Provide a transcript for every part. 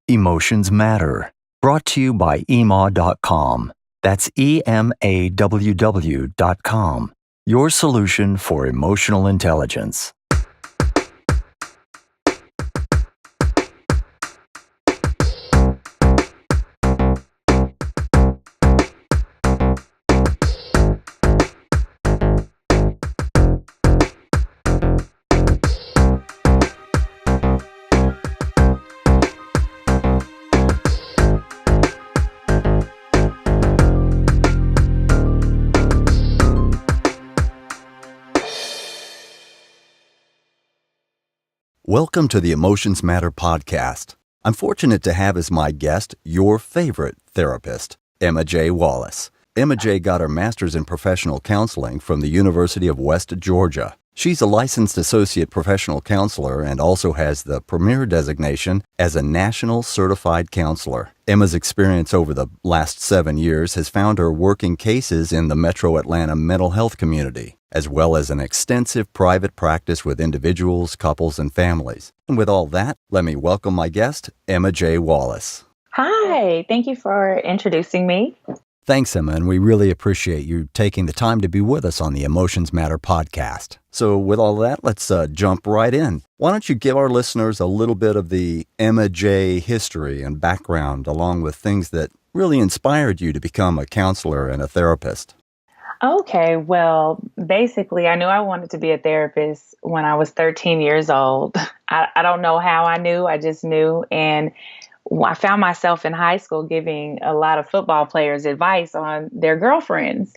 Emotions Matter, brought to you by Emaww.com. That's EMAWW.com. Your solution for emotional intelligence. Welcome to the Emotions Matter podcast. I'm fortunate to have as my guest your favorite therapist, Emaww Wallace. Emaww got her master's in professional counseling from the University of West Georgia. She's a licensed associate professional counselor and also has the premier designation as a national certified counselor. Emma's experience over the last 7 years has found her working cases in the Metro Atlanta mental health community, as well as an extensive private practice with individuals, couples, and families. And with all that, let me welcome my guest, Emaww Wallace. Hi, thank you for introducing me. Thanks, Emma, and we really appreciate you taking the time to be with us on the Emotions Matter podcast. So with all that, let's jump right in. Why don't you give our listeners a little bit of the Emaww history and background, along with things that really inspired you to become a counselor and a therapist? Okay, well, basically, I knew I wanted to be a therapist when I was 13 years old. I don't know how I knew, I just knew. And I found myself in high school giving a lot of football players advice on their girlfriends.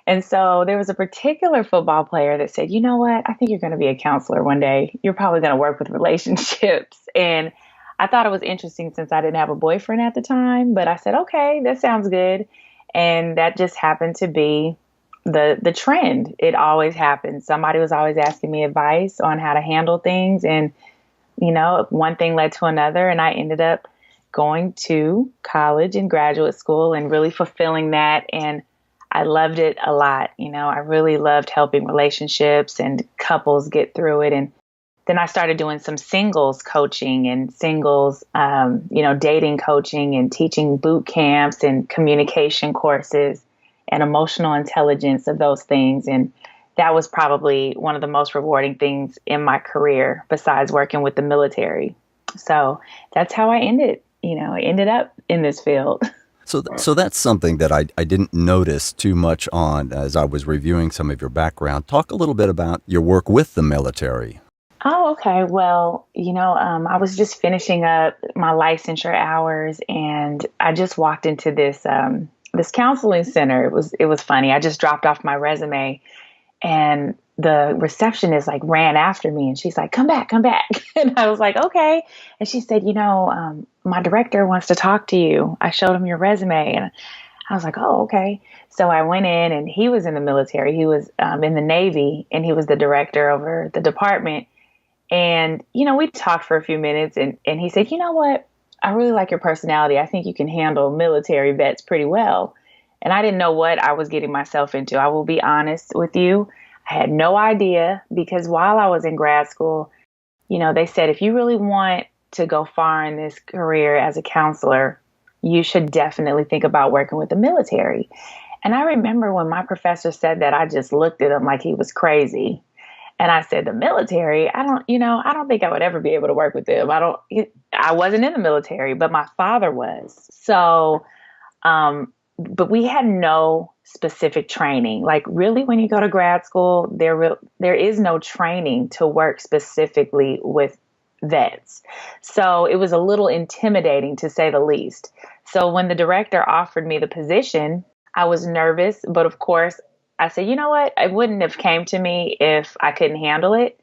And so there was a particular football player that said, you know what, I think you're going to be a counselor one day. You're probably going to work with relationships. And I thought it was interesting since I didn't have a boyfriend at the time, but I said, okay, that sounds good. And that just happened to be the trend. It always happens. Somebody was always asking me advice on how to handle things. And, you know, one thing led to another. And I ended up going to college and graduate school and really fulfilling that. And I loved it a lot. You know, I really loved helping relationships and couples get through it. And then I started doing some singles coaching and singles, dating coaching and teaching boot camps and communication courses and emotional intelligence of those things. And that was probably one of the most rewarding things in my career besides working with the military. So that's how I ended up in this field. So that's something that I didn't notice too much on as I was reviewing some of your background. Talk a little bit about your work with the military. Oh, okay. Well, I was just finishing up my licensure hours and I just walked into this counseling center. It was funny. I just dropped off my resume and the receptionist ran after me and she's like, come back. And I was like, okay. And she said, my director wants to talk to you. I showed him your resume and I was like, oh, okay. So I went in and he was in the military. He was in the Navy and he was the director over the department. And, we talked for a few minutes and he said, you know what? I really like your personality. I think you can handle military vets pretty well. And I didn't know what I was getting myself into. I will be honest with you. I had no idea because while I was in grad school, they said, if you really want to go far in this career as a counselor, you should definitely think about working with the military. And I remember when my professor said that, I just looked at him like he was crazy. And I said, the military, I don't think I would ever be able to work with them. I wasn't in the military, but my father was. So, but we had no specific training. Like really, when you go to grad school, there is no training to work specifically with vets. So it was a little intimidating to say the least. So when the director offered me the position, I was nervous, but of course I said, you know what? It wouldn't have came to me if I couldn't handle it.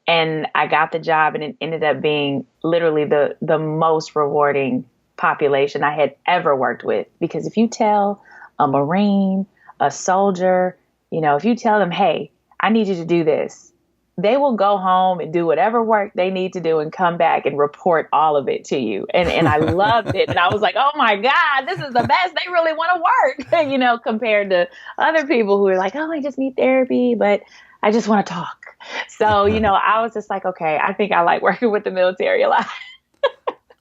And I got the job and it ended up being literally the most rewarding population I had ever worked with. Because if you tell a Marine, a soldier, if you tell them, hey, I need you to do this, they will go home and do whatever work they need to do and come back and report all of it to you. And I loved it. And I was like, oh my God, this is the best. They really want to work, compared to other people who are like, oh, I just need therapy, but I just want to talk. So, I was just like, okay, I think I like working with the military a lot.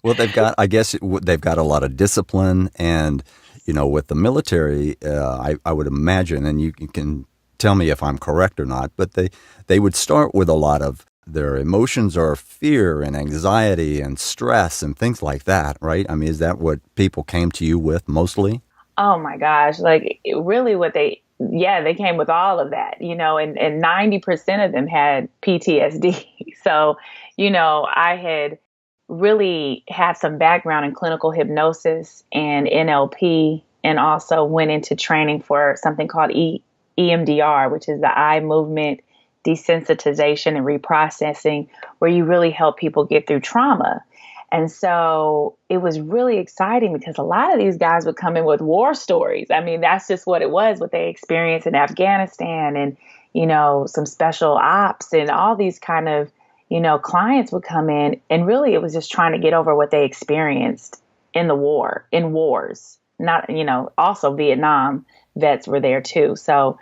Well, I guess they've got a lot of discipline, and with the military, I would imagine, and you can tell me if I'm correct or not, but they would start with a lot of their emotions are fear and anxiety and stress and things like that, right? I mean, is that what people came to you with mostly? Oh my gosh. Like really they came with all of that, and 90% of them had PTSD. So, I had really had some background in clinical hypnosis and NLP, and also went into training for something called EMDR, which is the eye movement desensitization and reprocessing, where you really help people get through trauma. And so it was really exciting because a lot of these guys would come in with war stories. I mean, that's just what it was, what they experienced in Afghanistan and, some special ops and all these kind of, clients would come in. And really it was just trying to get over what they experienced in wars, not, also Vietnam vets were there too. So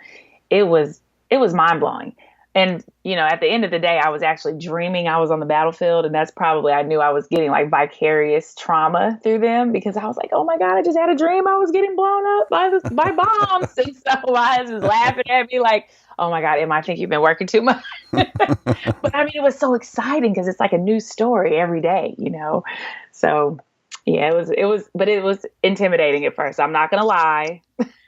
it was mind blowing. And, at the end of the day, I was actually dreaming I was on the battlefield. And that's probably, I knew I was getting like vicarious trauma through them, because I was like, oh my God, I just had a dream I was getting blown up by bombs. And so my husband's laughing at me like, oh my God, Emma, I think you've been working too much. But I mean, it was so exciting because it's like a new story every day, So yeah, but it was intimidating at first. I'm not going to lie.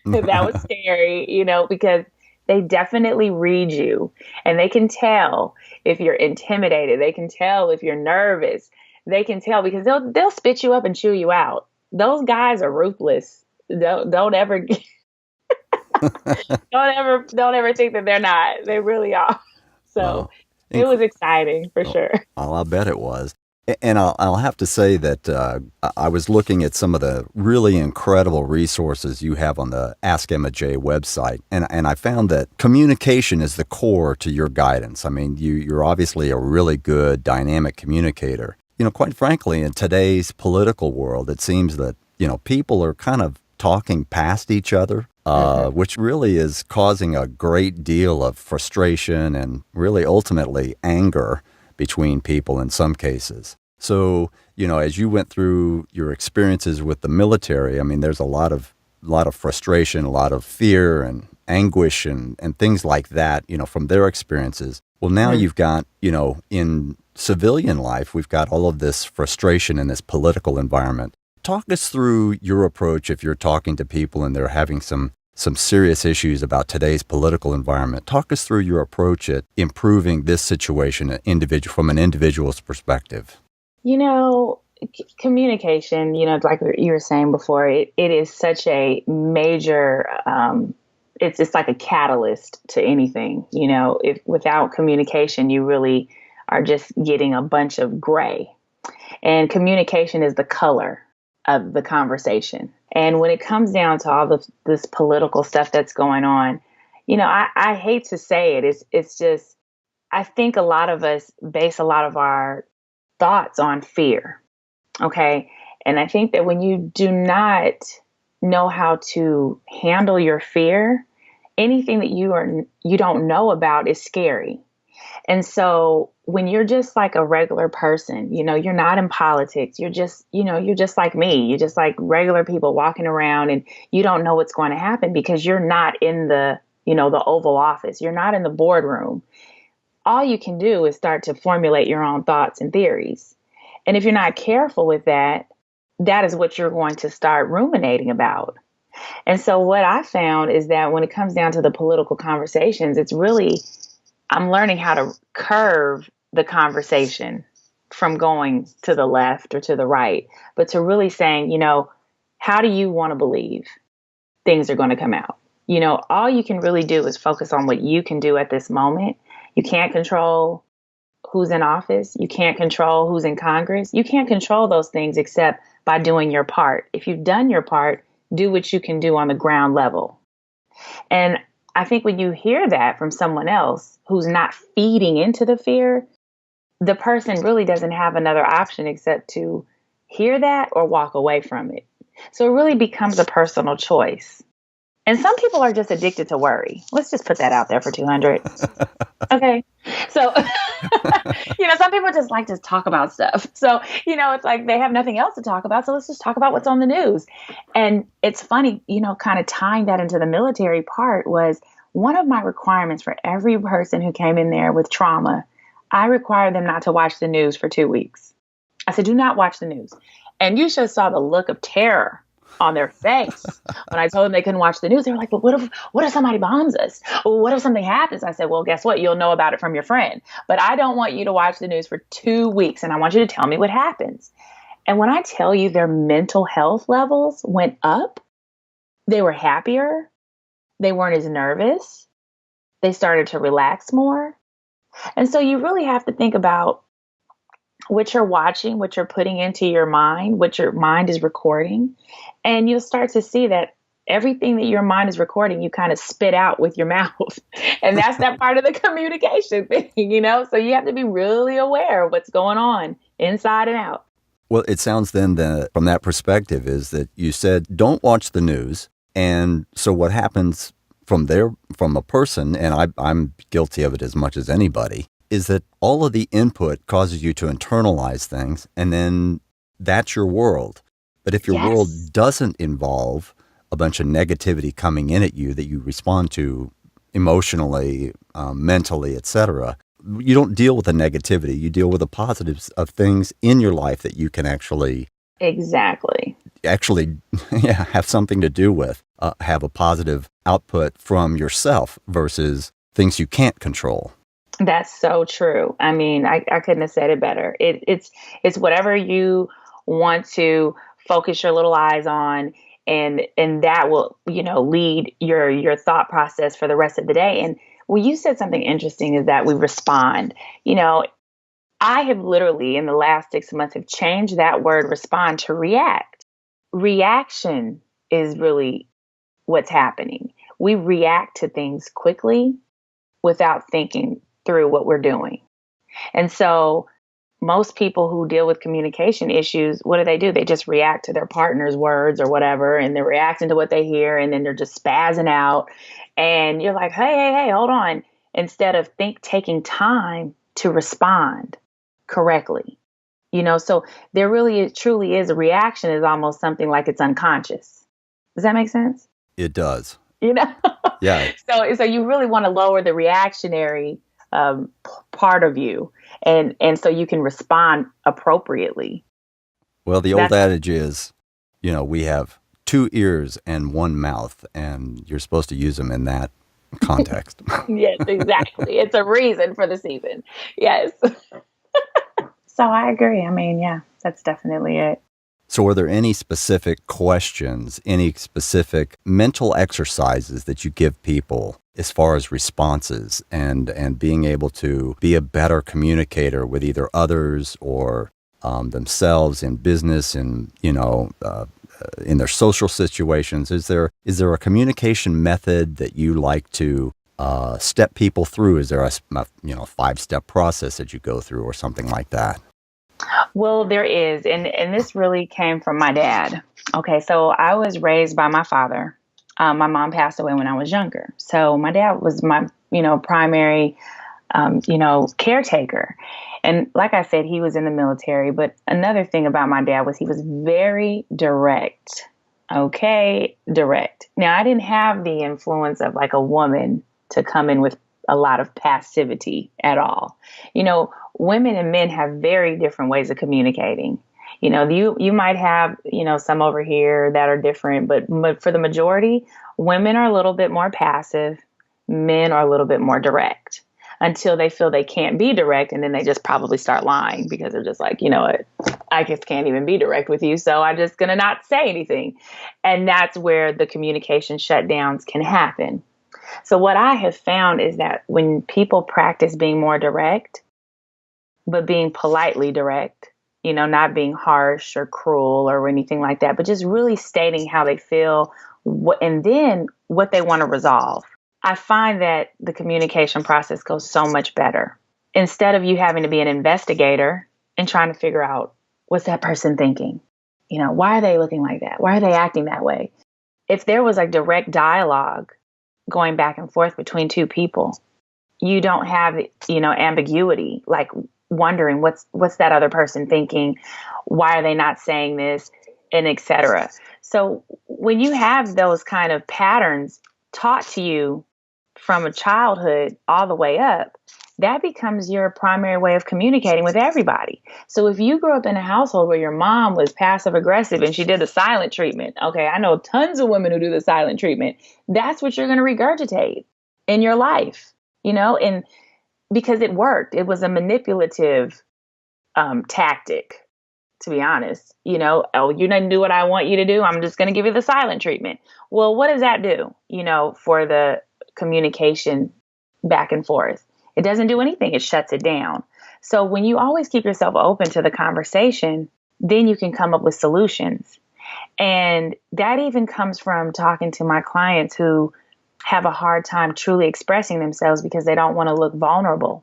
That was scary, because they definitely read you, and they can tell if you're intimidated. They can tell if you're nervous. They can tell because they'll spit you up and chew you out. Those guys are ruthless. Don't ever don't ever think that they're not. They really are. So Well, it was exciting for sure. I'll bet it was. And I'll have to say that I was looking at some of the really incredible resources you have on the Ask Emma J website, and I found that communication is the core to your guidance. I mean, you're obviously a really good dynamic communicator. Quite frankly, in today's political world, it seems that, people are kind of talking past each other, which really is causing a great deal of frustration and really ultimately anger between people in some cases. So, as you went through your experiences with the military, I mean, there's a lot of frustration, a lot of fear and anguish and things like that, from their experiences. Well, now you've got, in civilian life, we've got all of this frustration in this political environment. Talk us through your approach if you're talking to people and they're having some serious issues about today's political environment. Talk us through your approach at improving this situation from an individual's perspective. Communication, like you were saying before, it is such a major, it's like a catalyst to anything. If without communication, you really are just getting a bunch of gray. And communication is the color of the conversation. And when it comes down to all this political stuff that's going on, I hate to say it. It's just, I think a lot of us base a lot of our thoughts on fear. Okay. And I think that when you do not know how to handle your fear, anything that you don't know about is scary. And so when you're just like a regular person, you're not in politics, you're just like me, you're just like regular people walking around, and you don't know what's going to happen because you're not in the Oval Office. You're not in the boardroom. All you can do is start to formulate your own thoughts and theories. And if you're not careful with that, that is what you're going to start ruminating about. And so what I found is that when it comes down to the political conversations, it's really, I'm learning how to curve the conversation from going to the left or to the right, but to really saying, how do you want to believe things are going to come out? All you can really do is focus on what you can do at this moment. You can't control who's in office. You can't control who's in Congress. You can't control those things except by doing your part. If you've done your part, do what you can do on the ground level. And I think when you hear that from someone else who's not feeding into the fear, the person really doesn't have another option except to hear that or walk away from it. So it really becomes a personal choice. And some people are just addicted to worry. Let's just put that out there for 200. Okay. So, some people just like to talk about stuff. So, it's like they have nothing else to talk about. So let's just talk about what's on the news. And it's funny, kind of tying that into the military part was one of my requirements for every person who came in there with trauma. I required them not to watch the news for 2 weeks. I said, do not watch the news. And you should have saw the look of terror on their face when I told them they couldn't watch the news. They were like, well, what if somebody bombs us? Well, what if something happens? I said, well, guess what? You'll know about it from your friend. But I don't want you to watch the news for 2 weeks. And I want you to tell me what happens. And when I tell you their mental health levels went up, they were happier. They weren't as nervous. They started to relax more. And so you really have to think about what you're watching, what you're putting into your mind, what your mind is recording. And you'll start to see that everything that your mind is recording, you kind of spit out with your mouth. And that's that part of the communication thing, So you have to be really aware of what's going on inside and out. Well, it sounds then that from that perspective is that you said, don't watch the news. And so what happens from a person, and I'm guilty of it as much as anybody, is that all of the input causes you to internalize things, and then that's your world. But if your world doesn't involve a bunch of negativity coming in at you that you respond to emotionally, mentally, etc., you don't deal with the negativity. You deal with the positives of things in your life that you can actually have something to do with, have a positive output from yourself versus things you can't control. That's so true. I mean, I couldn't have said it better. It's whatever you want to focus your little eyes on, and that will, lead your thought process for the rest of the day. And when you said something interesting is that we respond. I have literally in the last 6 months have changed that word respond to react. Reaction is really what's happening. We react to things quickly without thinking through what we're doing. And so most people who deal with communication issues, what do? They just react to their partner's words or whatever, and they're reacting to what they hear, and then they're just spazzing out. And you're like, hey, hold on. Instead of taking time to respond correctly. So there really truly is a reaction is almost something like it's unconscious. Does that make sense? It does. Yeah. So you really want to lower the reactionary part of you, and so you can respond appropriately. Well, the old adage is, we have 2 ears and 1 mouth, and you're supposed to use them in that context. Yes, exactly. It's a reason for the season. Yes. So I agree. I mean, yeah, that's definitely it. So are there any specific questions, any specific mental exercises that you give people as far as responses and being able to be a better communicator with either others or themselves in business and, in their social situations? Is there a communication method that you like to step people through? Is there a 5-step process that you go through or something like that? Well, there is. And this really came from my dad. Okay, so I was raised by my father. My mom passed away when I was younger. So my dad was my, primary, caretaker. And like I said, he was in the military. But another thing about my dad was he was very direct. Okay, direct. Now, I didn't have the influence of like a woman to come in with a lot of passivity at all. Women and men have very different ways of communicating. You might have, some over here that are different, but for the majority, women are a little bit more passive. Men are a little bit more direct until they feel they can't be direct. And then they just probably start lying because they're just like, what, I just can't even be direct with you. So I'm just going to not say anything. And that's where the communication shutdowns can happen. So what I have found is that when people practice being more direct, but being politely direct, not being harsh or cruel or anything like that, but just really stating how they feel and then what they want to resolve. I find that the communication process goes so much better. Instead of you having to be an investigator and trying to figure out what's that person thinking? Why are they looking like that? Why are they acting that way? if there was a direct dialogue going back and forth between two people, you don't have, ambiguity, like wondering what's that other person thinking? Why are they not saying this? And etc. So when you have those kind of patterns taught to you from a childhood all the way up, that becomes your primary way of communicating with everybody. So if you grew up in a household where your mom was passive aggressive and she did the silent treatment, okay, I know tons of women who do the silent treatment. That's what you're going to regurgitate in your life, and because it worked. It was a manipulative tactic, to be honest. Oh, you didn't do what I want you to do. I'm just going to give you the silent treatment. Well, what does that do, for the communication back and forth? It doesn't do anything. It shuts it down. So when you always keep yourself open to the conversation, then you can come up with solutions. And that even comes from talking to my clients who have a hard time truly expressing themselves because they don't want to look vulnerable.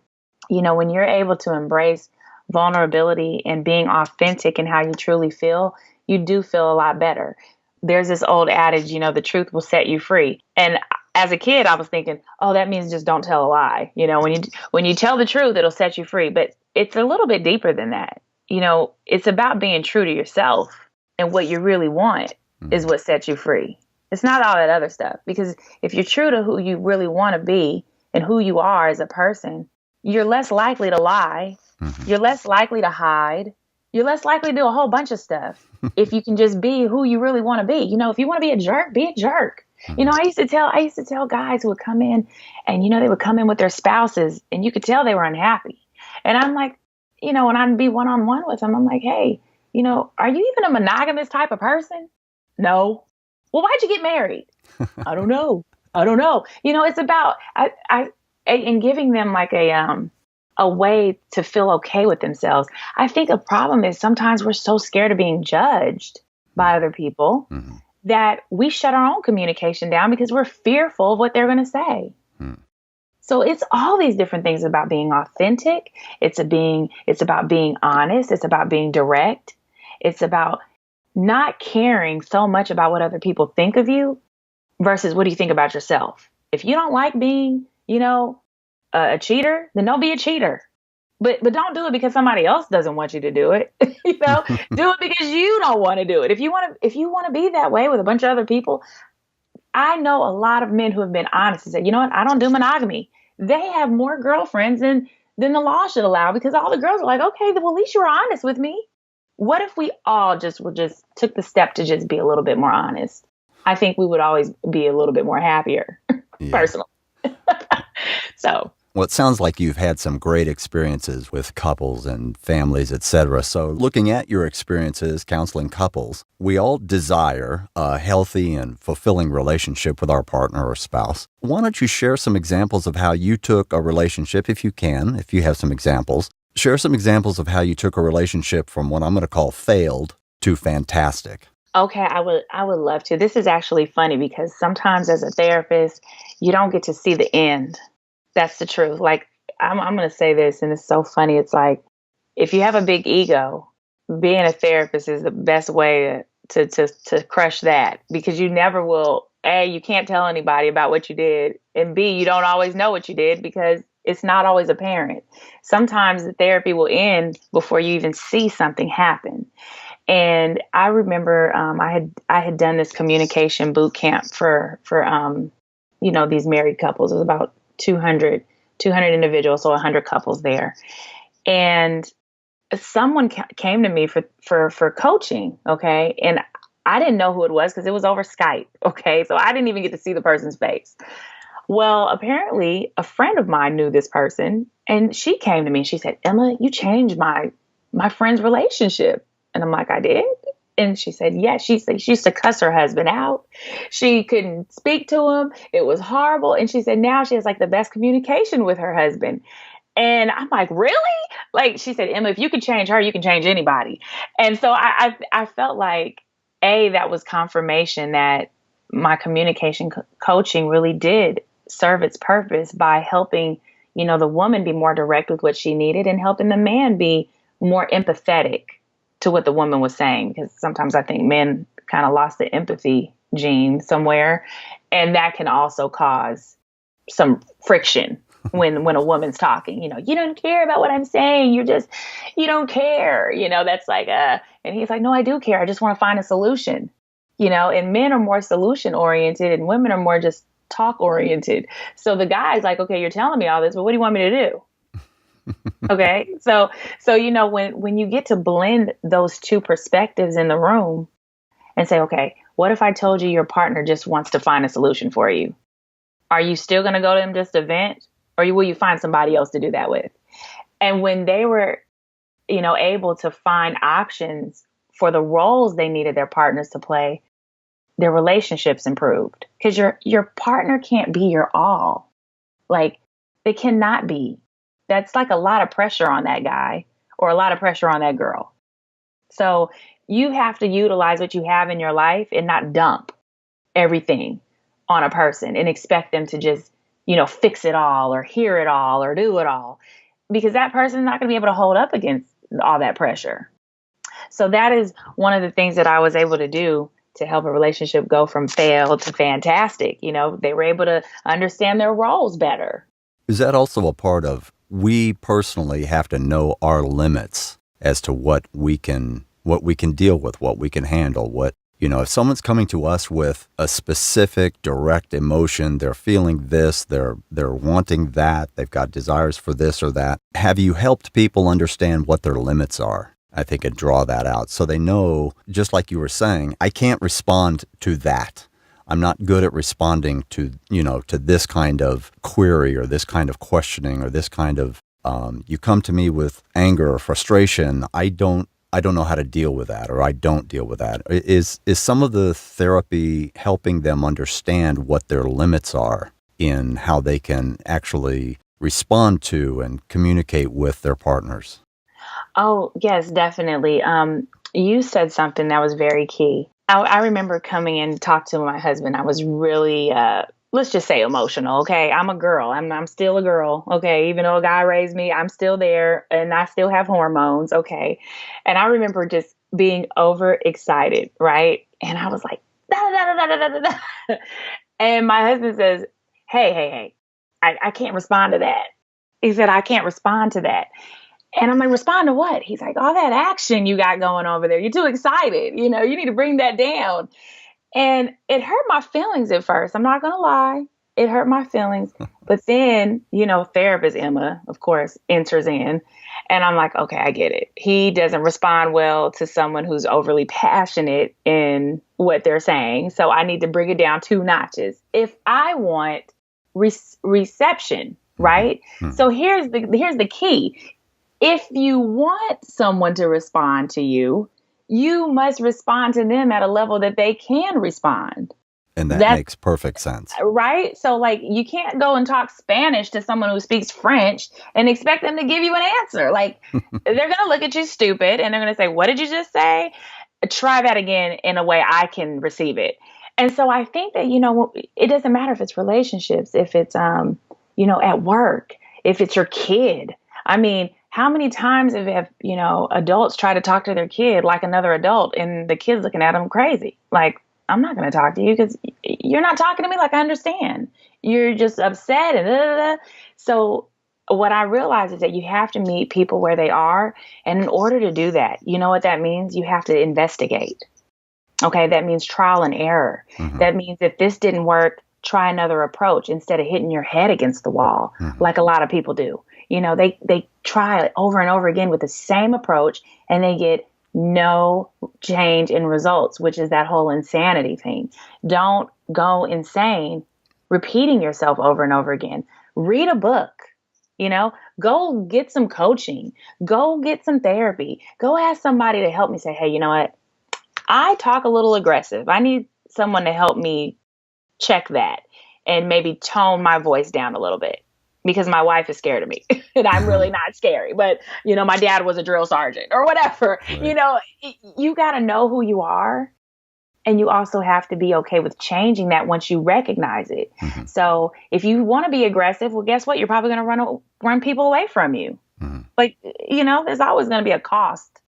When you're able to embrace vulnerability and being authentic in how you truly feel, you do feel a lot better. There's this old adage, the truth will set you free. And as a kid, I was thinking, oh, that means just don't tell a lie. When you tell the truth, it'll set you free. But it's a little bit deeper than that. It's about being true to yourself, and what you really want is what sets you free. It's not all that other stuff, because if you're true to who you really want to be and who you are as a person, you're less likely to lie. You're less likely to hide. You're less likely to do a whole bunch of stuff if you can just be who you really want to be. If you want to be a jerk, be a jerk. I used to tell guys who would come in and, they would come in with their spouses and you could tell they were unhappy. And I'm like, and I'd be one-on-one with them. I'm like, hey, are you even a monogamous type of person? No. Well, why'd you get married? I don't know. It's about, and giving them like a way to feel okay with themselves. I think a problem is sometimes we're so scared of being judged by other people that we shut our own communication down because we're fearful of what they're going to say. So it's all these different things about being authentic. It's about being honest. It's about being direct. It's about not caring so much about what other people think of you versus what do you think about yourself. If you don't like being, a cheater, then don't be a cheater. But don't do it because somebody else doesn't want you to do it. Do it because you don't want to do it. If you want to be that way with a bunch of other people, I know a lot of men who have been honest and said, you know what, I don't do monogamy. They have more girlfriends than the law should allow, because all the girls are like, okay, well, at least you were honest with me. What if we all just took the step to just be a little bit more honest? I think we would always be a little bit more happier, personally. So. Well, it sounds like you've had some great experiences with couples and families, etc. So looking at your experiences counseling couples, we all desire a healthy and fulfilling relationship with our partner or spouse. Why don't you share some examples of how you took a relationship, if you have some examples. Share some examples of how you took a relationship from what I'm going to call failed to fantastic. Okay, I would love to. This is actually funny because sometimes as a therapist, you don't get to see the end. That's the truth. Like, I'm going to say this, and it's so funny. It's like, if you have a big ego, being a therapist is the best way to crush that, because you never will, A, you can't tell anybody about what you did, and B, you don't always know what you did because it's not always apparent. Sometimes the therapy will end before you even see something happen. And I remember I had done this communication boot camp for these married couples. It was about 200 individuals, so 100 couples there. And someone came to me for coaching. Okay. And I didn't know who it was because it was over Skype. Okay. So I didn't even get to see the person's face. Well, apparently a friend of mine knew this person, and she came to me and she said, Emma, you changed my friend's relationship. And I'm like, I did? And she said, yeah. She used to cuss her husband out. She couldn't speak to him. It was horrible. And she said, now she has like the best communication with her husband. And I'm like, really? Like, she said, Emma, if you can change her, you can change anybody. And so I felt like, that was confirmation that my communication coaching really did serve its purpose by helping, the woman be more direct with what she needed and helping the man be more empathetic to what the woman was saying. Because sometimes I think men kind of lost the empathy gene somewhere. And that can also cause some friction when a woman's talking. You don't care about what I'm saying. You don't care. That's like, and he's like, no, I do care. I just want to find a solution. And men are more solution oriented and women are more just talk oriented. So the guy's like, okay, you're telling me all this, but what do you want me to do? Okay. So, when you get to blend those two perspectives in the room and say, okay, what if I told you your partner just wants to find a solution for you? Are you still going to go to him just to vent, or will you find somebody else to do that with? And when they were, able to find options for the roles they needed their partners to play, their relationships improved, because your partner can't be your all. Like, they cannot be. That's like a lot of pressure on that guy or a lot of pressure on that girl. So you have to utilize what you have in your life and not dump everything on a person and expect them to just, fix it all or hear it all or do it all, because that person's not going to be able to hold up against all that pressure. So that is one of the things that I was able to do to help a relationship go from failed to fantastic. They were able to understand their roles better. Is that also a part of, we personally have to know our limits as to what we can deal with, what we can handle, if someone's coming to us with a specific direct emotion, they're feeling this, they're wanting that, they've got desires for this or that. Have you helped people understand what their limits are? I think, and draw that out so they know, just like you were saying, I can't respond to that. I'm not good at responding to this kind of query or this kind of questioning or this kind of, you come to me with anger or frustration. I don't know how to deal with that, or I don't deal with that. Is some of the therapy helping them understand what their limits are in how they can actually respond to and communicate with their partners? Oh, yes, definitely. You said something that was very key. I remember coming in to talk to my husband. I was really, let's just say, emotional. Okay. I'm a girl. I'm still a girl. Okay. Even though a guy raised me, I'm still there and I still have hormones. Okay. And I remember just being overexcited. Right. And I was like, da, da, da, da, da, da, da. And my husband says, hey, I can't respond to that. He said, I can't respond to that. And I'm like, respond to what? He's like, all that action you got going over there. You're too excited. You need to bring that down. And it hurt my feelings at first. I'm not going to lie. It hurt my feelings. But then, therapist Emma, of course, enters in. And I'm like, okay, I get it. He doesn't respond well to someone who's overly passionate in what they're saying. So I need to bring it down 2 notches. If I want reception, right? So here's the key. If you want someone to respond to you, you must respond to them at a level that they can respond. And that makes perfect sense. Right? So you can't go and talk Spanish to someone who speaks French and expect them to give you an answer. They're going to look at you stupid and they're going to say, what did you just say? Try that again in a way I can receive it. And so I think that, it doesn't matter if it's relationships, if it's, at work, if it's your kid. I mean, how many times have adults try to talk to their kid like another adult and the kid's looking at them crazy? Like, I'm not going to talk to you because you're not talking to me like I understand. You're just upset and da, da, da. So what I realize is that you have to meet people where they are. And in order to do that, you know what that means? You have to investigate. Okay, that means trial and error. Mm-hmm. That means if this didn't work, try another approach instead of hitting your head against the wall like a lot of people do. They try it over and over again with the same approach and they get no change in results, which is that whole insanity thing. Don't go insane repeating yourself over and over again. Read a book, go get some coaching, go get some therapy, go ask somebody to help me say, hey, you know what? I talk a little aggressive. I need someone to help me check that and maybe tone my voice down a little bit. Because my wife is scared of me and I'm really not scary, but my dad was a drill sergeant or whatever, right. You got to know who you are. And you also have to be okay with changing that once you recognize it. Mm-hmm. So if you want to be aggressive, well, guess what? You're probably going to run people away from you. Mm-hmm. There's always going to be a cost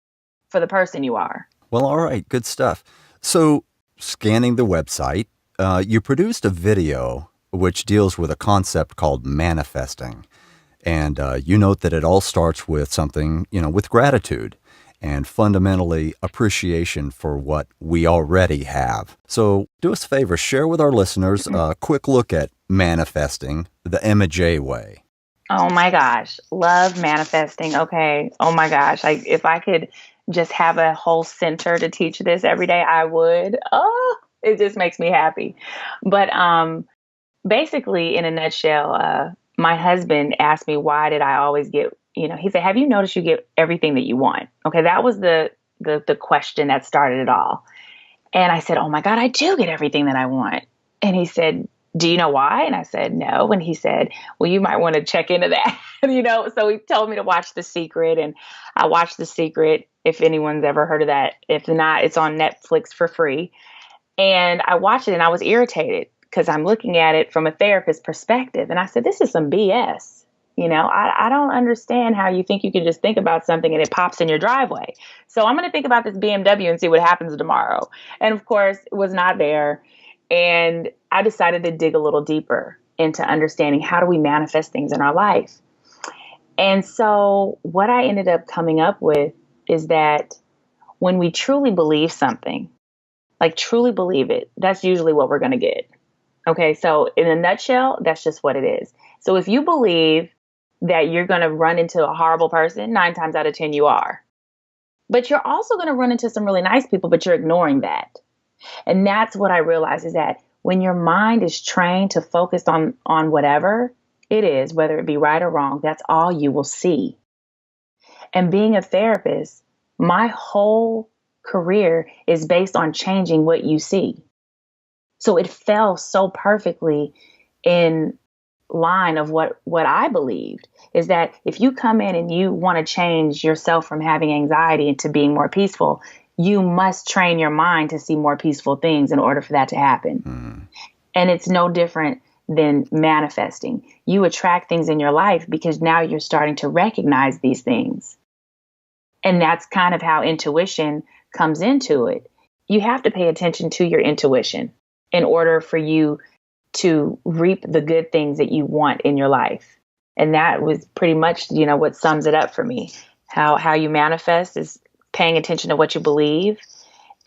for the person you are. Well, all right. Good stuff. So scanning the website, you produced a video which deals with a concept called manifesting. And you note that it all starts with something, with gratitude and fundamentally appreciation for what we already have. So do us a favor, share with our listeners a quick look at manifesting the Emaww way. Oh my gosh. Love manifesting. Okay. Oh my gosh. Like if I could just have a whole center to teach this every day, I would. Oh, it just makes me happy. But basically, in a nutshell, my husband asked me, why did I always get, he said, have you noticed you get everything that you want? Okay. That was the question that started it all. And I said, oh my God, I do get everything that I want. And he said, do you know why? And I said, no. And he said, well, you might want to check into that, So he told me to watch The Secret, and I watched The Secret. If anyone's ever heard of that, if not, it's on Netflix for free. And I watched it and I was irritated because I'm looking at it from a therapist perspective. And I said, this is some BS. I don't understand how you think you can just think about something and it pops in your driveway. So I'm going to think about this BMW and see what happens tomorrow. And of course, it was not there. And I decided to dig a little deeper into understanding how do we manifest things in our life. And so what I ended up coming up with is that when we truly believe something, like truly believe it, that's usually what we're going to get. Okay, so in a nutshell, that's just what it is. So if you believe that you're going to run into a horrible person, 9 times out of 10 you are. But you're also going to run into some really nice people, but you're ignoring that. And that's what I realized is that when your mind is trained to focus on whatever it is, whether it be right or wrong, that's all you will see. And being a therapist, my whole career is based on changing what you see. So it fell so perfectly in line of what I believed is that if you come in and you want to change yourself from having anxiety into being more peaceful, you must train your mind to see more peaceful things in order for that to happen. And it's no different than manifesting. You attract things in your life because now you're starting to recognize these things. And that's kind of how intuition comes into it. You have to pay attention to your intuition in order for you to reap the good things that you want in your life. And that was pretty much, what sums it up for me. How you manifest is paying attention to what you believe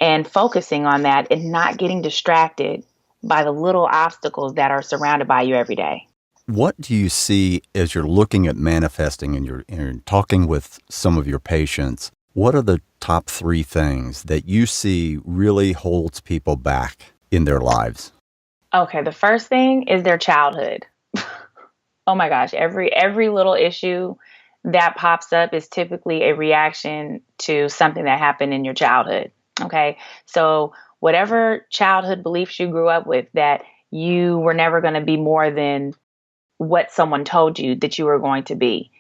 and focusing on that and not getting distracted by the little obstacles that are surrounded by you every day. What do you see as you're looking at manifesting and you're talking with some of your patients? What are the top 3 things that you see really holds people back in their lives? Okay, the first thing is their childhood. Oh my gosh, every little issue that pops up is typically a reaction to something that happened in your childhood. Okay, so whatever childhood beliefs you grew up with, that you were never going to be more than what someone told you that you were going to be.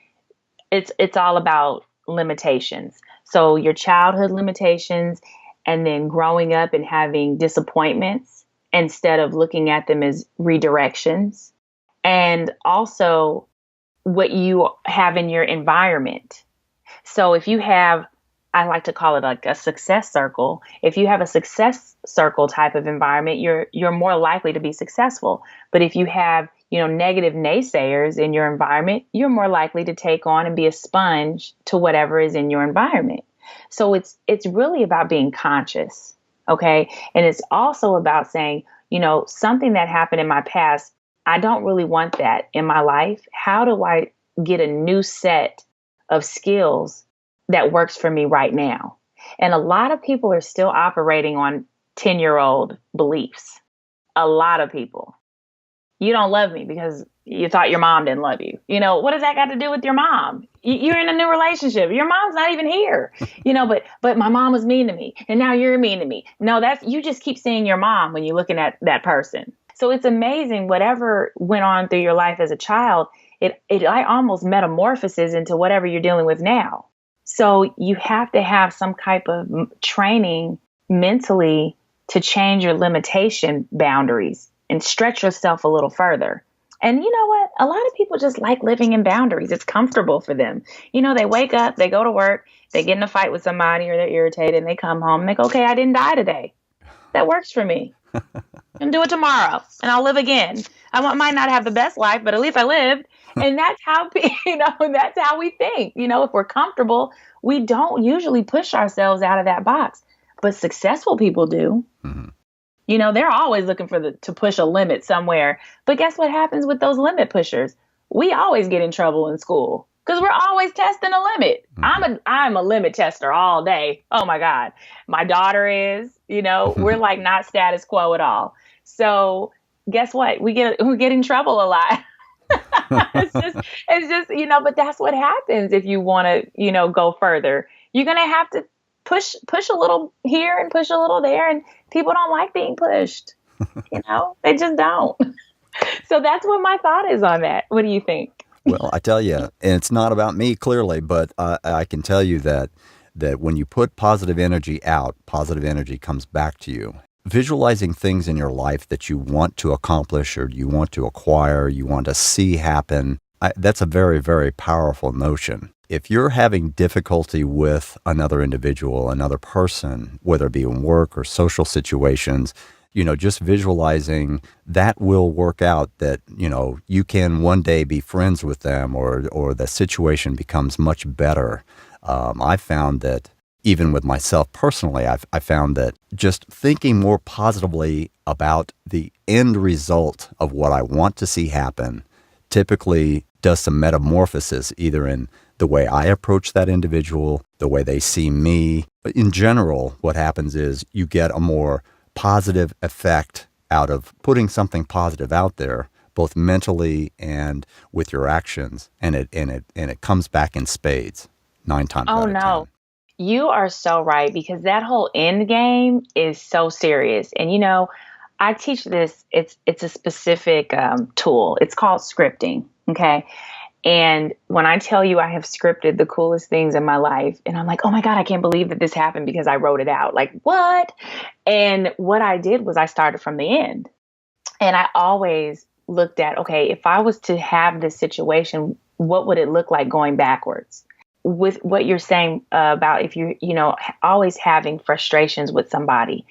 It's all about limitations. So your childhood limitations, and then growing up and having disappointments instead of looking at them as redirections. And also what you have in your environment. So if you have, I like to call it like a success circle. If you have a success circle type of environment, you're more likely to be successful. But if you have, negative naysayers in your environment, you're more likely to take on and be a sponge to whatever is in your environment. So it's really about being conscious. Okay. And it's also about saying, something that happened in my past, I don't really want that in my life. How do I get a new set of skills that works for me right now? And a lot of people are still operating on 10-year-old beliefs. A lot of people. You don't love me because you thought your mom didn't love you. What does that got to do with your mom? You're in a new relationship. Your mom's not even here. But my mom was mean to me, and now you're mean to me. No, you just keep seeing your mom when you're looking at that person. So it's amazing whatever went on through your life as a child, it almost metamorphoses into whatever you're dealing with now. So you have to have some type of training mentally to change your limitation boundaries and stretch yourself a little further. And you know what? A lot of people just like living in boundaries. It's comfortable for them. They wake up, they go to work, they get in a fight with somebody or they're irritated and they come home and they go, okay, I didn't die today. that works for me. And do it tomorrow, and I'll live again. Might not have the best life, but at least I lived. And that's how, that's how we think. If we're comfortable, we don't usually push ourselves out of that box. But successful people do. Mm-hmm. They're always looking to push a limit somewhere. But guess what happens with those limit pushers? We always get in trouble in school because we're always testing a limit. Mm-hmm. I'm a limit tester all day. Oh my God. My daughter is, we're like not status quo at all. So guess what? We get in trouble a lot. it's just, but that's what happens if you want to, go further. You're going to have to push a little here and push a little there, and people don't like being pushed. They just don't. So that's what my thought is on that. What do you think? Well, I tell you, and it's not about me clearly, but I can tell you that when you put positive energy out, positive energy comes back to you. Visualizing things in your life that you want to accomplish or you want to acquire, you want to see happen, that's a very, very powerful notion. If you're having difficulty with another individual, another person, whether it be in work or social situations, just visualizing that will work out, that, you can one day be friends with them or the situation becomes much better. I found that even with myself personally, I found that just thinking more positively about the end result of what I want to see happen typically does some metamorphosis, either in the way I approach that individual, the way they see me. But in general, what happens is you get a more positive effect out of putting something positive out there, both mentally and with your actions, and it comes back in spades 9 times out of 10. Oh no. You are so right, because that whole end game is so serious. And, I teach this, it's a specific tool. It's called scripting. Okay. And when I tell you I have scripted the coolest things in my life, and I'm like, oh my God, I can't believe that this happened because I wrote it out. Like, what? And what I did was I started from the end. And I always looked at, okay, if I was to have this situation, what would it look like going backwards? With what you're saying about if you're, always having frustrations with somebody,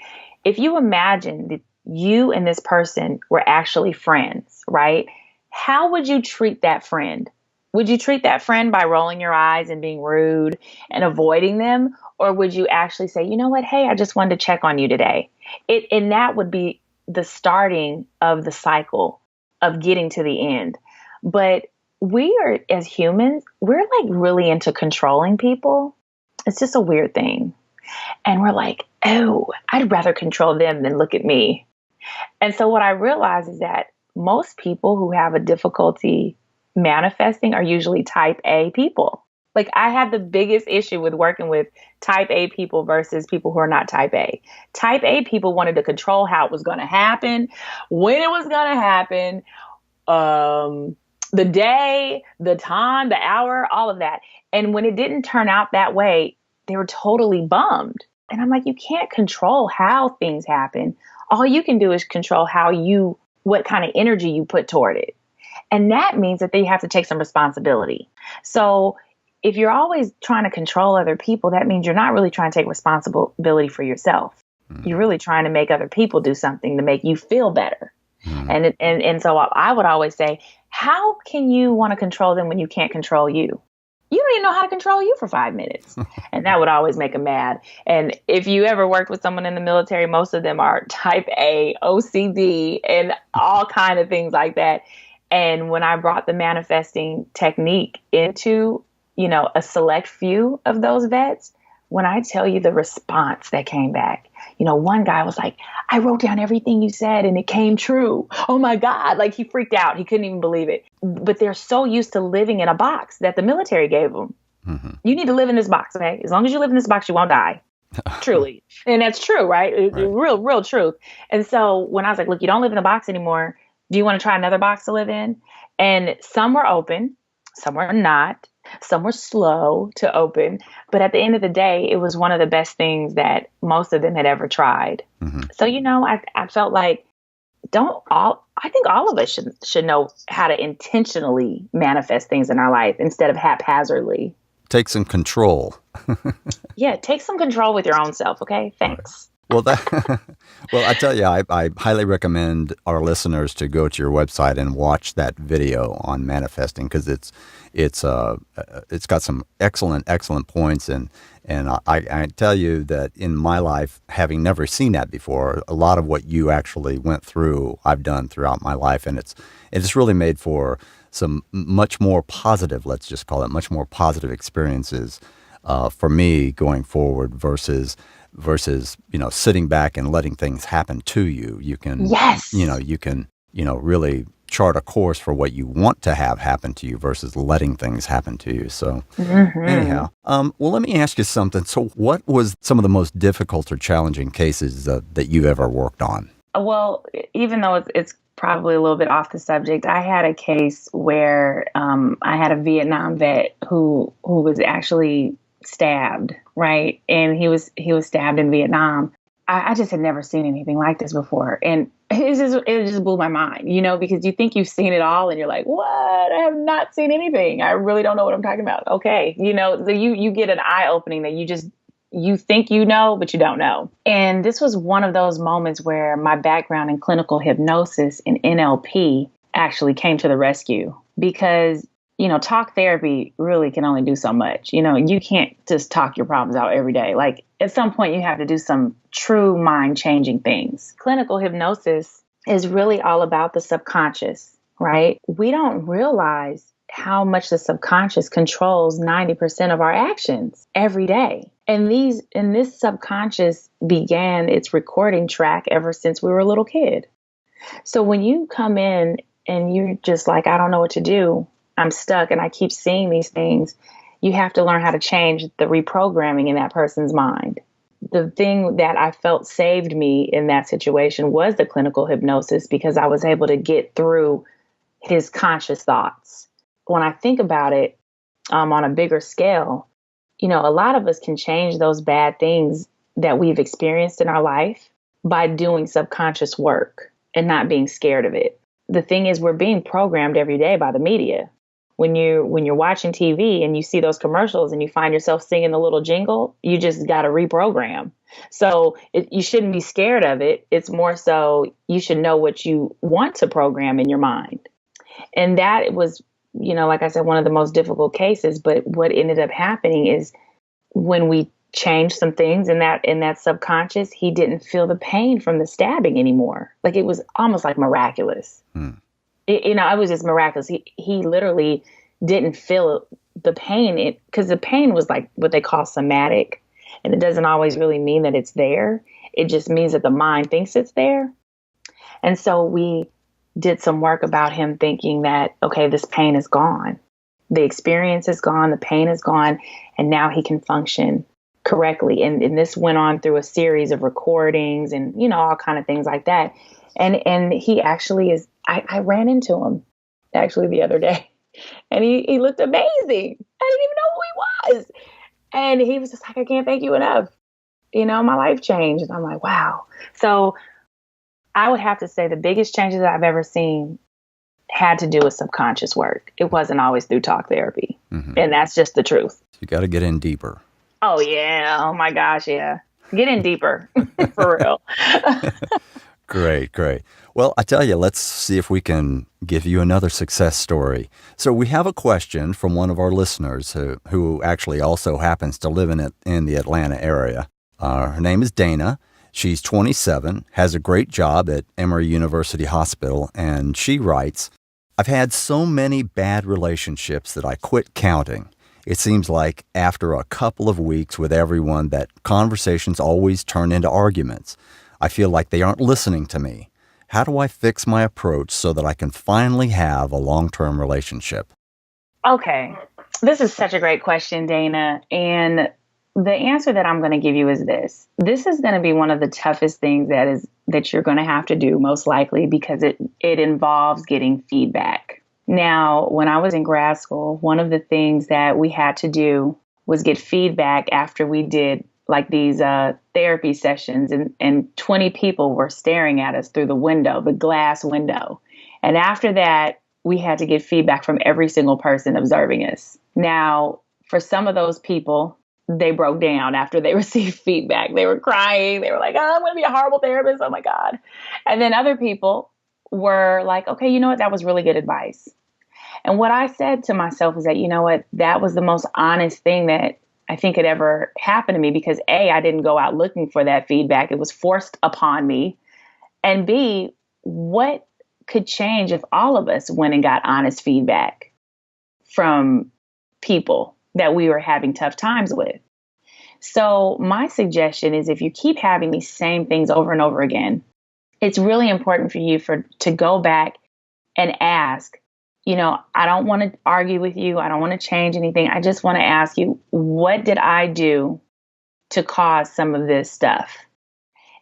if you imagine that you and this person were actually friends, right? How would you treat that friend? Would you treat that friend by rolling your eyes and being rude and avoiding them? Or would you actually say, you know what? Hey, I just wanted to check on you today. And that would be the starting of the cycle of getting to the end. But we are, as humans, we're like really into controlling people. It's just a weird thing. And we're like, oh, I'd rather control them than look at me. And so what I realize is that most people who have a difficulty manifesting are usually type A people. Like, I have the biggest issue with working with type A people versus people who are not type A. Type A people wanted to control how it was going to happen, when it was going to happen, the day, the time, the hour, all of that. And when it didn't turn out that way, they were totally bummed. And I'm like, you can't control how things happen. All you can do is control what kind of energy you put toward it. And that means that they have to take some responsibility. So if you're always trying to control other people, that means you're not really trying to take responsibility for yourself. Mm. You're really trying to make other people do something to make you feel better. Mm. And so I would always say, how can you want to control them when you can't control you? You don't even know how to control you for 5 minutes. And that would always make them mad. And if you ever worked with someone in the military, most of them are type A, OCD, and all kind of things like that. And when I brought the manifesting technique into, a select few of those vets, when I tell you the response that came back, one guy was like, I wrote down everything you said and it came true. Oh my God. Like, he freaked out. He couldn't even believe it. But they're so used to living in a box that the military gave them. Mm-hmm. You need to live in this box. Okay. As long as you live in this box, you won't die. Truly. And that's true, right? Right. Real truth. And so when I was like, look, you don't live in a box anymore. Do you want to try another box to live in? And some were open, some were not. Some were slow to open, but at the end of the day, it was one of the best things that most of them had ever tried. Mm-hmm. So, I felt like I think all of us should know how to intentionally manifest things in our life instead of haphazardly. Take some control. Yeah, take some control with your own self. Okay, thanks. Well, that well, I tell you, I highly recommend our listeners to go to your website and watch that video on manifesting because it's got some excellent points and I tell you that in my life, having never seen that before, a lot of what you actually went through, I've done throughout my life, and it's really made for some much more positive, let's just call it, much more positive experiences for me going forward versus sitting back and letting things happen to you. You can Yes. you can really chart a course for what you want to have happen to you versus letting things happen to you. So anyhow, well, let me ask you something. So what was some of the most difficult or challenging cases that you've ever worked on? Well, even though it's probably a little bit off the subject, I had a case where I had a Vietnam vet who was actually stabbed, right? And he was stabbed in Vietnam. I just had never seen anything like this before. And it just blew my mind, because you think you've seen it all and you're like, what? I have not seen anything. I really don't know what I'm talking about. Okay. So you get an eye opening that you think but you don't know. And this was one of those moments where my background in clinical hypnosis and NLP actually came to the rescue because talk therapy really can only do so much. You can't just talk your problems out every day. Like at some point you have to do some true mind changing things. Clinical hypnosis is really all about the subconscious, right? We don't realize how much the subconscious controls 90% of our actions every day. And this subconscious began its recording track ever since we were a little kid. So when you come in and you're just like, I don't know what to do, I'm stuck and I keep seeing these things, you have to learn how to change the reprogramming in that person's mind. The thing that I felt saved me in that situation was the clinical hypnosis because I was able to get through his conscious thoughts. When I think about it on a bigger scale, a lot of us can change those bad things that we've experienced in our life by doing subconscious work and not being scared of it. The thing is, we're being programmed every day by the media. When you're watching TV and you see those commercials and you find yourself singing the little jingle, you just got to reprogram. So you shouldn't be scared of it. It's more so you should know what you want to program in your mind. And that was, like I said, one of the most difficult cases. But what ended up happening is when we changed some things in that subconscious, he didn't feel the pain from the stabbing anymore. Like it was almost like miraculous. It was just miraculous. He literally didn't feel the pain because the pain was like what they call somatic. And it doesn't always really mean that it's there. It just means that the mind thinks it's there. And so we did some work about him thinking that, okay, this pain is gone. The experience is gone. The pain is gone. And now he can function correctly. And this went on through a series of recordings and, all kind of things like that. And he actually is, I ran into him actually the other day and he looked amazing. I didn't even know who he was. And he was just like, I can't thank you enough. My life changed. And I'm like, wow. So I would have to say the biggest changes I've ever seen had to do with subconscious work. It wasn't always through talk therapy. Mm-hmm. And that's just the truth. You got to get in deeper. Oh, yeah. Oh, my gosh. Yeah. Get in deeper for real. Great. Well, I tell you, let's see if we can give you another success story. So we have a question from one of our listeners who actually also happens to live in the Atlanta area. Her name is Dana. She's 27, has a great job at Emory University Hospital, and she writes, I've had so many bad relationships that I quit counting. It seems like after a couple of weeks with everyone that conversations always turn into arguments. I feel like they aren't listening to me. How do I fix my approach so that I can finally have a long-term relationship? Okay. This is such a great question, Dana. And the answer that I'm going to give you is this. This is going to be one of the toughest things that you're going to have to do, most likely, because it involves getting feedback. Now, when I was in grad school, one of the things that we had to do was get feedback after we did like these therapy sessions, and 20 people were staring at us through the glass window. And after that, we had to get feedback from every single person observing us. Now, for some of those people, they broke down after they received feedback. They were crying. They were like, oh, I'm going to be a horrible therapist. Oh my God. And then other people were like, okay, you know what? That was really good advice. And what I said to myself is that, you know what? That was the most honest thing that I think had ever happened to me, because A, I didn't go out looking for that feedback. It was forced upon me. And B, what could change if all of us went and got honest feedback from people that we were having tough times with? So my suggestion is, if you keep having these same things over and over again, it's really important for you to go back and ask, you know, I don't want to argue with you. I don't want to change anything. I just want to ask you, what did I do to cause some of this stuff?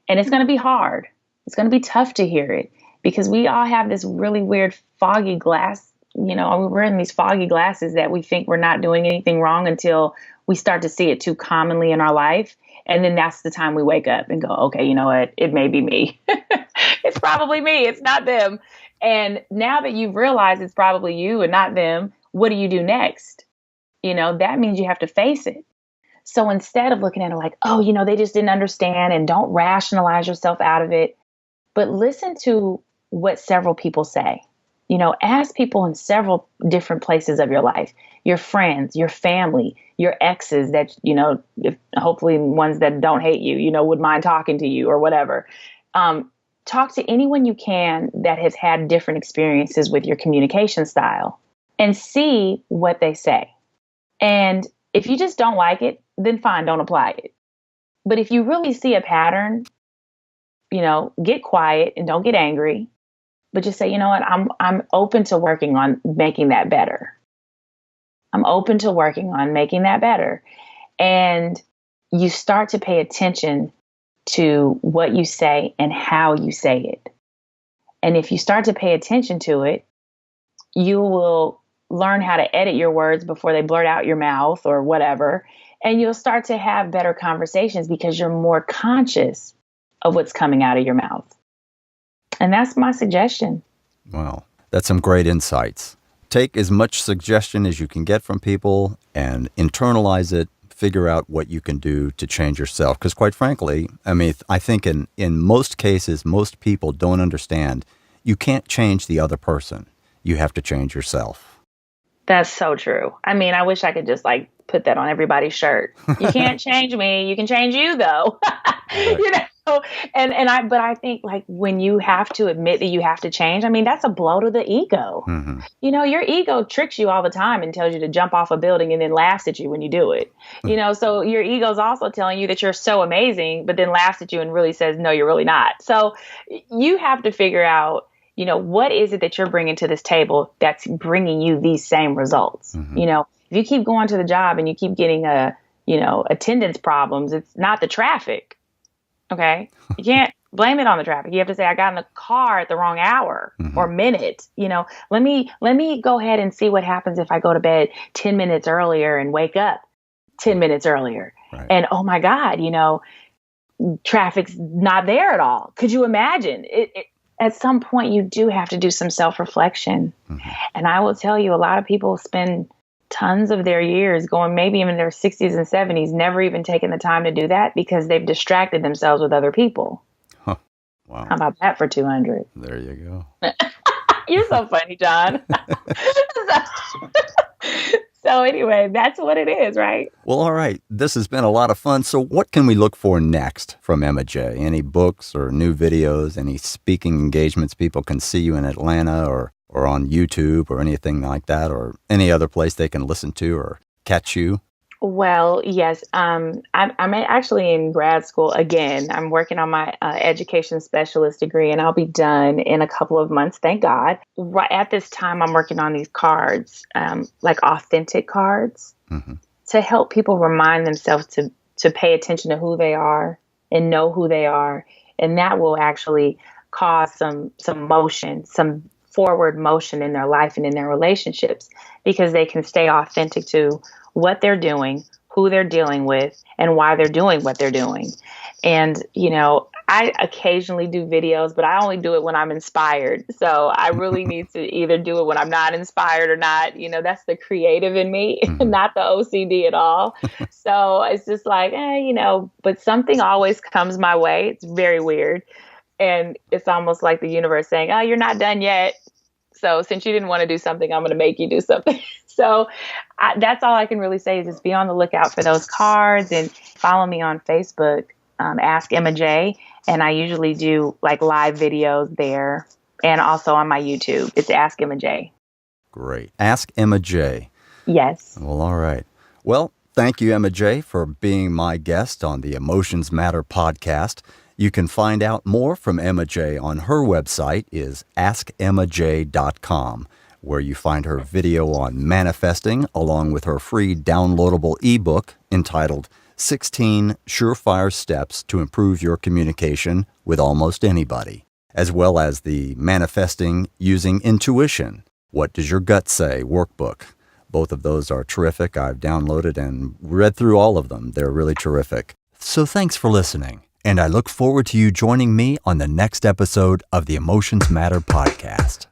And it's going to be hard. It's going to be tough to hear it, because we all have this really weird foggy glass. You know, we're in these foggy glasses that we think we're not doing anything wrong until we start to see it too commonly in our life. And then that's the time we wake up and go, okay, you know what? It may be me. It's probably me. It's not them. And now that you've realized it's probably you and not them, what do you do next? You know, that means you have to face it. So instead of looking at it like, oh, you know, they just didn't understand, and don't rationalize yourself out of it, but listen to what several people say. You know, ask people in several different places of your life, your friends, your family, your exes that, you know, hopefully ones that don't hate you, you know, would mind talking to you or whatever. Talk to anyone you can that has had different experiences with your communication style, and see what they say. And if you just don't like it, then fine, don't apply it. But if you really see a pattern, you know, get quiet and don't get angry, but just say, you know what, I'm open to working on making that better. I'm open to working on making that better. And you start to pay attention to what you say and how you say it. And if you start to pay attention to it, you will learn how to edit your words before they blurt out your mouth or whatever. And you'll start to have better conversations because you're more conscious of what's coming out of your mouth. And that's my suggestion. Wow, that's some great insights. Take as much suggestion as you can get from people and internalize it. Figure out what you can do to change yourself. Because quite frankly, I mean, I think in most cases, most people don't understand you can't change the other person. You have to change yourself. That's so true. I mean, I wish I could just like put that on everybody's shirt. You can't change me. You can change you though. Right. You know? But I think like when you have to admit that you have to change, I mean, that's a blow to the ego. Mm-hmm. You know, your ego tricks you all the time and tells you to jump off a building and then laughs at you when you do it. You know, so your ego's also telling you that you're so amazing, but then laughs at you and really says, no, you're really not. So you have to figure out, you know, what is it that you're bringing to this table that's bringing you these same results? Mm-hmm. You know, if you keep going to the job and you keep getting attendance problems, it's not the traffic. Okay. You can't blame it on the traffic. You have to say, I got in the car at the wrong hour or minute. You know, let me go ahead and see what happens if I go to bed 10 minutes earlier and wake up 10 minutes earlier. Right. And oh my God, you know, traffic's not there at all. Could you imagine it? At some point you do have to do some self-reflection. Mm-hmm. And I will tell you, a lot of people spend tons of their years going, maybe even in their 60s and 70s, never even taking the time to do that because they've distracted themselves with other people. Huh. Wow. How about that for 200? There you go. You're so funny, John. So anyway, that's what it is, right? Well, all right. This has been a lot of fun. So what can we look for next from Emma J? Any books or new videos, any speaking engagements people can see you in Atlanta or on YouTube or anything like that, or any other place they can listen to or catch you? Well, yes. I'm actually in grad school again. I'm working on my education specialist degree, and I'll be done in a couple of months, thank God. Right at this time, I'm working on these cards, like authentic cards, to help people remind themselves to pay attention to who they are and know who they are. And that will actually cause some motion, some forward motion in their life and in their relationships, because they can stay authentic to what they're doing, who they're dealing with, and why they're doing what they're doing. And, you know, I occasionally do videos, but I only do it when I'm inspired. So I really need to either do it when I'm not inspired or not. That's the creative in me, not the OCD at all. So it's just like, but something always comes my way. It's very weird. And it's almost like the universe saying, oh, you're not done yet. So since you didn't want to do something, I'm going to make you do something. So that's all I can really say is just be on the lookout for those cards and follow me on Facebook, Ask Emma J. And I usually do like live videos there and also on my YouTube. It's Ask Emma J. Great. Ask Emma J. Yes. Well, all right. Well, thank you, Emma J., for being my guest on the Emotions Matter podcast. You can find out more from Emma J. on her website is askemmaj.com, where you find her video on manifesting along with her free downloadable ebook entitled 16 Surefire Steps to Improve Your Communication with Almost Anybody, as well as the Manifesting Using Intuition, What Does Your Gut Say workbook. Both of those are terrific. I've downloaded and read through all of them. They're really terrific. So thanks for listening. And I look forward to you joining me on the next episode of the Emotions Matter podcast.